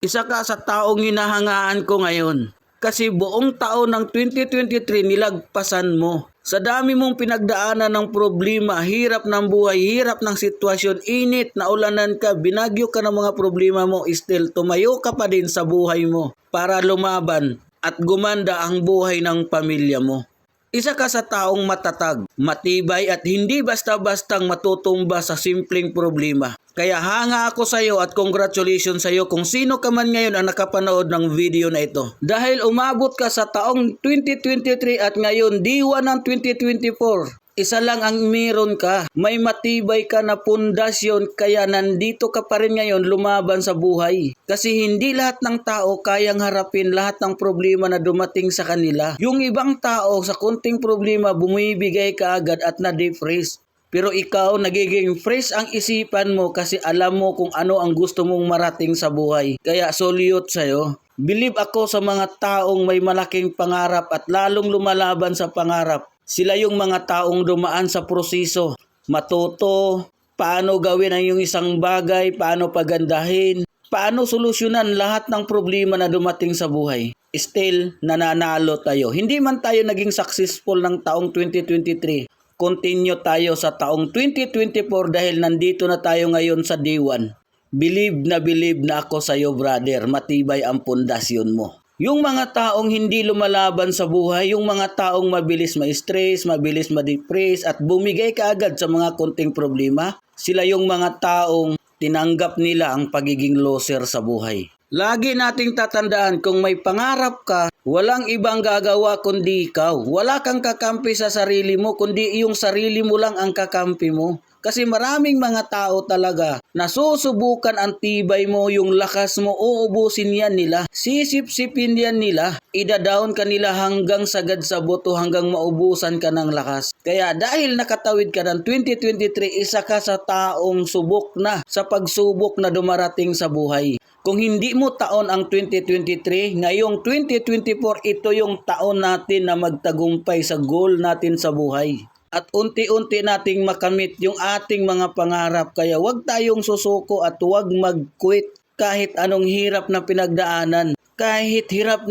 Isa ka sa taong hinahangaan ko ngayon. Kasi buong taon ng 2023 nilagpasan mo. Sa dami mong pinagdaanan ng problema, hirap ng buhay, hirap ng sitwasyon, init, naulanan ka, binagyo ka ng mga problema mo, still tumayo ka pa din sa buhay mo para lumaban at gumanda ang buhay ng pamilya mo. Isa ka sa taong matatag, matibay at hindi basta-bastang matutumba sa simpleng problema. Kaya hanga ako sa iyo at congratulations sa iyo kung sino ka man ngayon ang nakapanood ng video na ito. Dahil umabot ka sa taong 2023 at ngayon D1 ng 2024. Isa lang ang meron ka, may matibay ka na pundasyon kaya nandito ka pa rin ngayon lumaban sa buhay. Kasi hindi lahat ng tao kayang harapin lahat ng problema na dumating sa kanila. Yung ibang tao sa kunting problema bumibigay ka agad at na-depress. Pero ikaw nagiging fresh ang isipan mo kasi alam mo kung ano ang gusto mong marating sa buhay. Kaya salute sa'yo. Believe ako sa mga taong may malaking pangarap at lalong lumalaban sa pangarap. Sila yung mga taong dumaan sa proseso, matuto, paano gawin ang yung isang bagay, paano pagandahin, paano solusyonan lahat ng problema na dumating sa buhay. Still, nananalo tayo. Hindi man tayo naging successful ng taong 2023. Continue tayo sa taong 2024 dahil nandito na tayo ngayon sa D1. Believe na ako sa iyo, brother. Matibay ang pundasyon mo. Yung mga taong hindi lumalaban sa buhay, yung mga taong mabilis ma-stress, mabilis ma-depress at bumigay kaagad sa mga konting problema, sila yung mga taong tinanggap nila ang pagiging loser sa buhay. Lagi nating tatandaan kung may pangarap ka, walang ibang gagawa kundi ikaw. Wala kang kakampi sa sarili mo kundi yung sarili mo lang ang kakampi mo. Kasi maraming mga tao talaga nasusubukan ang tibay mo, yung lakas mo, uubusin yan nila. Sisip-sipin yan nila. Ida-down ka nila hanggang sagad sa buto, hanggang maubusan ka ng lakas. Kaya dahil nakatawid ka ng 2023, isa ka sa taong subok na sa pagsubok na dumarating sa buhay. Kung hindi mo taon ang 2023, ngayong 2024, ito yung taon natin na magtagumpay sa goal natin sa buhay. At unti-unti nating makamit yung ating mga pangarap. Kaya huwag tayong susuko at huwag mag-quit kahit anong hirap na pinagdaanan. Kahit hirap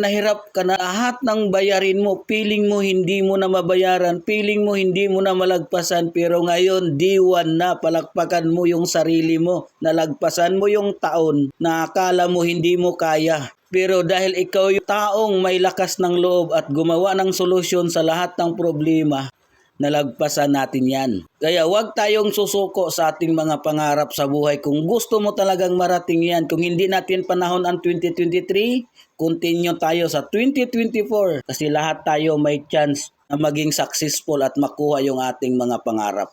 ka na lahat ng bayarin mo, feeling mo hindi mo na mabayaran, feeling mo hindi mo na malagpasan. Pero ngayon, D1 na, palakpakan mo yung sarili mo. Nalagpasan mo yung taon na akala mo hindi mo kaya. Pero dahil ikaw yung taong may lakas ng loob at gumawa ng solusyon sa lahat ng problema, nalagpasan natin yan. Kaya huwag tayong susuko sa ating mga pangarap sa buhay. Kung gusto mo talagang marating yan, kung hindi natin panahon ang 2023, continue tayo sa 2024. Kasi lahat tayo may chance na maging successful at makuha yung ating mga pangarap.